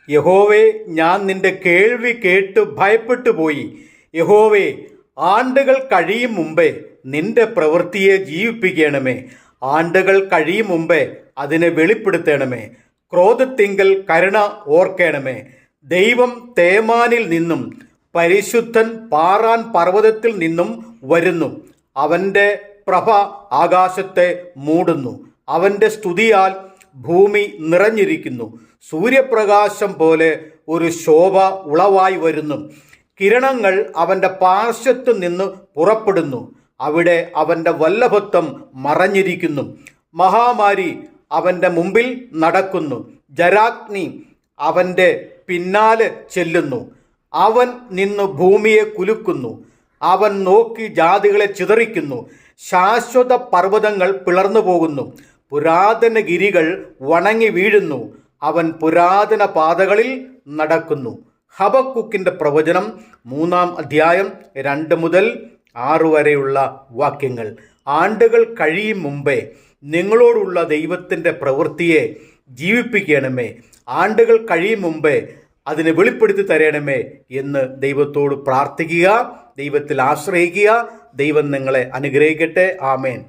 യഹോവേ, ഞാൻ നിന്റെ കേൾവി കേട്ട് ഭയപ്പെട്ടു പോയി. യഹോവേ, ആണ്ടുകൾ കഴിയും മുമ്പേ നിന്റെ പ്രവൃത്തിയെ ജീവിപ്പിക്കണമേ. ആണ്ടുകൾ കഴിയും മുമ്പേ അതിനെ വെളിപ്പെടുത്തണമേ. ക്രോധത്തിങ്കൽ കരുണ ഓർക്കണമേ. ദൈവം തേമാനിൽ നിന്നും പരിശുദ്ധൻ പാറാൻ പർവ്വതത്തിൽ നിന്നും വരുന്നു. അവൻ്റെ പ്രഭ ആകാശത്തെ മൂടുന്നു. അവൻ്റെ സ്തുതിയാൽ ഭൂമി നിറഞ്ഞിരിക്കുന്നു. സൂര്യപ്രകാശം പോലെ ഒരു ശോഭ ഉളവായി വരുന്നു. കിരണങ്ങൾ അവൻ്റെ പാർശ്വത്തു നിന്ന് പുറപ്പെടുന്നു. അവിടെ അവൻ്റെ വല്ലഭത്വം മറഞ്ഞിരിക്കുന്നു. മഹാമാരി അവൻ്റെ മുമ്പിൽ നടക്കുന്നു. ജരാഗ്നി അവൻ്റെ പിന്നാലെ ചെല്ലുന്നു. അവൻ നിന്ന് ഭൂമിയെ കുലുക്കുന്നു. അവൻ നോക്കി ജാതികളെ ചിതറിക്കുന്നു. ശാശ്വത പർവ്വതങ്ങൾ പിളർന്നു പോകുന്നു. പുരാതന ഗിരികൾ വണങ്ങി വീഴുന്നു. അവൻ പുരാതന പാതകളിൽ നടക്കുന്നു. ഹബക്കുക്കിൻ്റെ പ്രവചനം 3-ാം അധ്യായം 2 മുതൽ 6 വരെയുള്ള വാക്യങ്ങൾ. ആണ്ടുകൾ കഴിയും മുമ്പേ നിങ്ങളോടുള്ള ദൈവത്തിൻ്റെ പ്രവൃത്തിയെ ജീവിപ്പിക്കണമേ. ആണ്ടുകൾ കഴിയും മുമ്പേ അതിനെ വെളിപ്പെടുത്തി തരണമേ എന്ന് ദൈവത്തോട് പ്രാർത്ഥിക്കുക. ദൈവത്തിൽ ആശ്രയിക്കുക. ദൈവം നിങ്ങളെ അനുഗ്രഹിക്കട്ടെ. ആമേൻ.